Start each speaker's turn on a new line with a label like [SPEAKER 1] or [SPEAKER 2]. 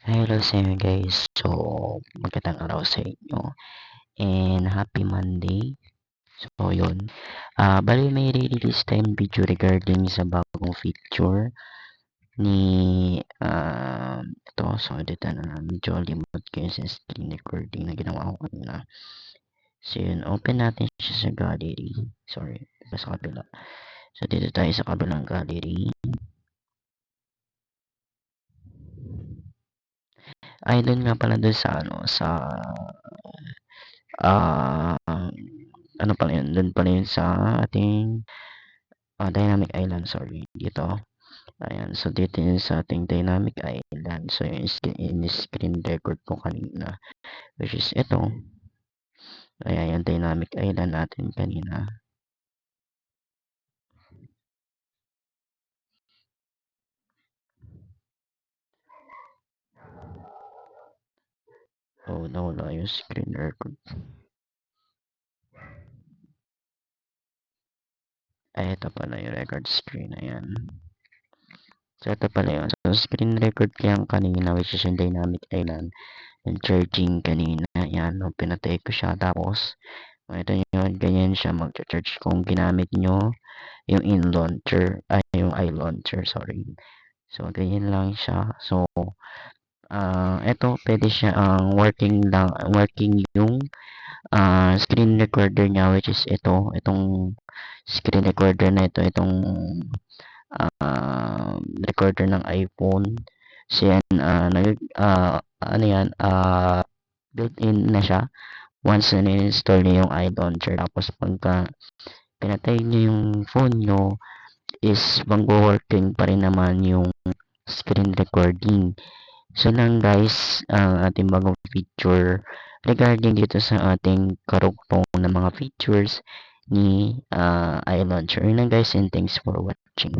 [SPEAKER 1] Hello sa inyo guys. So, magandang araw sa inyo and happy Monday. So, yun. Bali may re-release tayong video regarding sa bagong feature ni ito. So, edit na medyo limot kayo sa screen recording na ginawa ko kanina. So, yun. Open natin siya sa gallery. Sorry, sa kabila. So, dito tayo sa kabilang gallery. Ay, doon nga pala doon sa ah ano pala yun, doon pala yun sa ating Dynamic Island, sorry, dito. Ayan, so dito yun sa ating Dynamic Island. So yung in-screen record ko kanina, which is ito. Ayan, yung Dynamic Island natin kanina. Oh, nawala yung screen record. Ay, ito pala yung record screen. Ayan. So, ito pala yun. So, screen record ko yung kanina, which is yung Dynamic Island. Yung charging kanina. Ayan, no, pinatay ko siya. Tapos, ito yun, ganyan siya mag-charge kung ginamit nyo yung in-launcher, ay yung i-launcher, sorry. So, ganyan lang siya. So, ito, pwede siya working yung screen recorder niya, which is itong screen recorder na itong recorder ng iPhone. So, yan, ano yan, built-in na siya once na install niyo yung iLauncher. Tapos, pagka pinatay niyo yung phone niyo, is magwo-working pa rin naman yung screen recording. So lang guys, ang ating bagong feature regarding dito sa ating karugtong na mga features ni iLauncher. Yun lang guys, and thanks for watching.